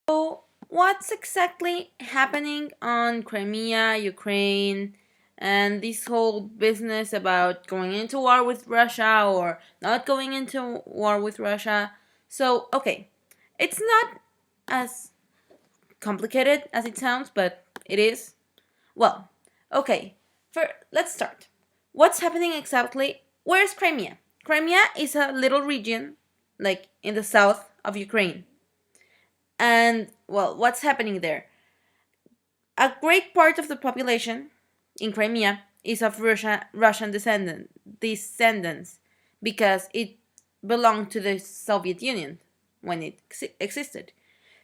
So, what's exactly happening on Crimea, Ukraine, and this whole business about going into war with Russia or not going into war with Russia? So, okay, it's not as complicated as it sounds, but it is. Well, okay, let's start. What's happening exactly? Where's Crimea? Crimea is a little region, like in the south of Ukraine. And, well, what's happening there? A great part of the population in Crimea is of Russian descendants because it belonged to the Soviet Union when it existed.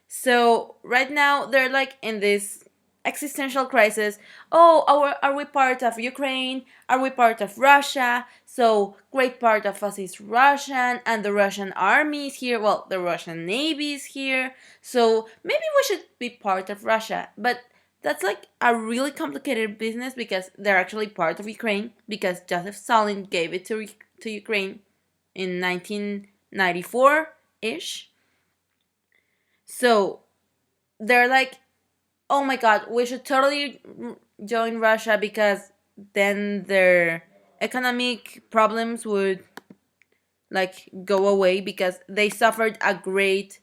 So right now they're like in this existential crisis. Oh, are we part of Ukraine? Are we part of Russia? So great part of us is Russian, and the Russian army is here. Well, the Russian navy is here. So maybe we should be part of Russia. But that's like a really complicated business because they're actually part of Ukraine because Joseph Stalin gave it to Ukraine in 1994 ish. So they're like, oh my god, we should totally join Russia because then their economic problems would like go away because they suffered a great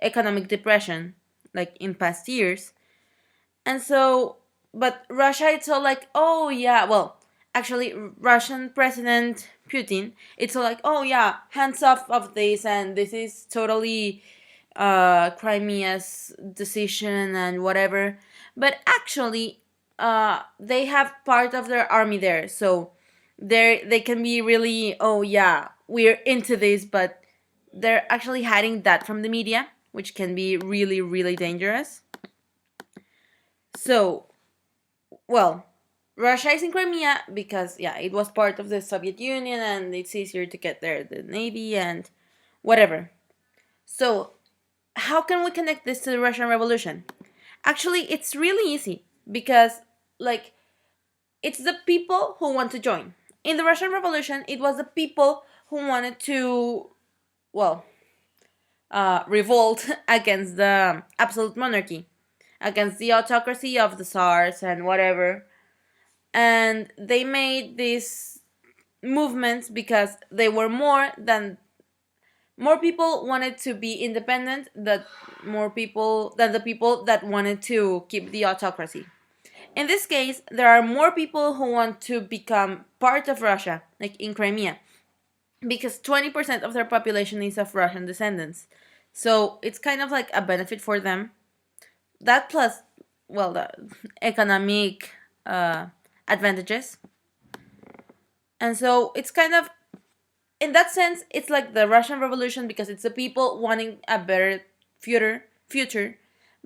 economic depression like in past years. And so, but Russia, it's all like, oh yeah, well, actually, Russian President Putin, it's all like, oh yeah, hands off of this, and this is totally Crimea's decision and whatever. But actually, they have part of their army there, so they can be really, oh yeah, we're into this, but they're actually hiding that from the media, which can be really, really dangerous. So, well, Russia is in Crimea because, yeah, it was part of the Soviet Union and it's easier to get there, the Navy and whatever. So, how can we connect this to the Russian Revolution? Actually, it's really easy because, like, it's the people who want to join. In the Russian Revolution, it was the people who wanted to, well, revolt against the absolute monarchy, against the autocracy of the Tsars and whatever. And they made these movements because they were more people wanted to be independent that more people than the people that wanted to keep the autocracy. In this case, there are more people who want to become part of Russia, like in Crimea, because 20% of their population is of Russian descendants. So it's kind of like a benefit for them. That plus, well, the economic advantages. And so it's kind of, in that sense, it's like the Russian Revolution because it's the people wanting a better future,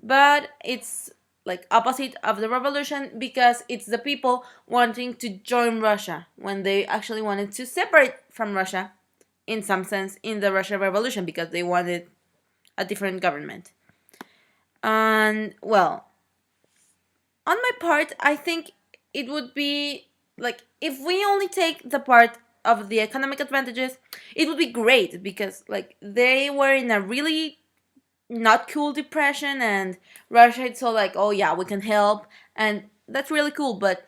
but it's like opposite of the revolution because it's the people wanting to join Russia when they actually wanted to separate from Russia in some sense in the Russian Revolution because they wanted a different government. And well, on my part, I think it would be like if we only take the part of the economic advantages, it would be great because like they were in a really not cool depression and Russia it's all like, oh yeah, we can help and that's really cool, but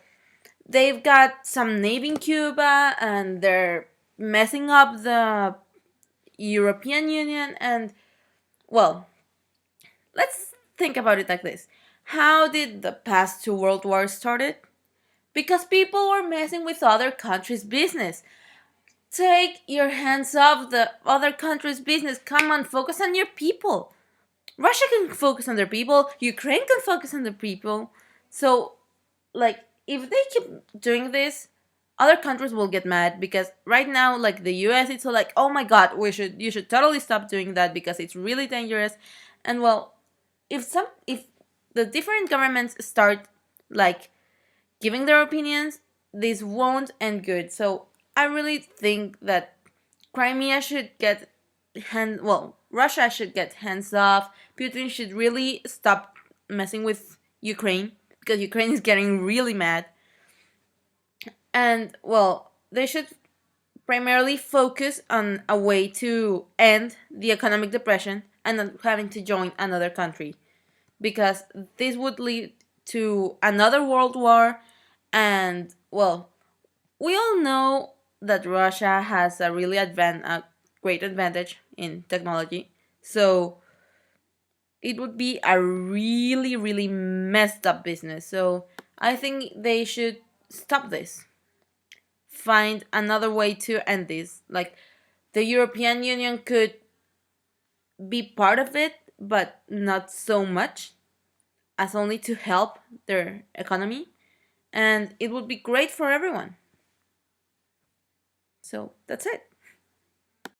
they've got some navy in Cuba and they're messing up the European Union and well, let's think about it like this. How did the past two world wars started? Because people were messing with other countries' business. Take your hands off the other country's business. Come on, focus on your people. Russia can focus on their people. Ukraine can focus on their people. So, like, if they keep doing this, other countries will get mad because right now, like the U.S., it's all like, oh my God, you should totally stop doing that because it's really dangerous. And well, if the different governments start like giving their opinions, this won't end good. So I really think that Crimea should get Russia should get hands off. Putin should really stop messing with Ukraine because Ukraine is getting really mad. And well, they should primarily focus on a way to end the economic depression and not having to join another country. because this would lead to another world war. And well, we all know that Russia has a great advantage in technology. So it would be a really, really messed up business. So I think they should stop this. Find another way to end this. Like, the European Union could be part of it, but not so much, as only to help their economy. And it would be great for everyone. So that's it.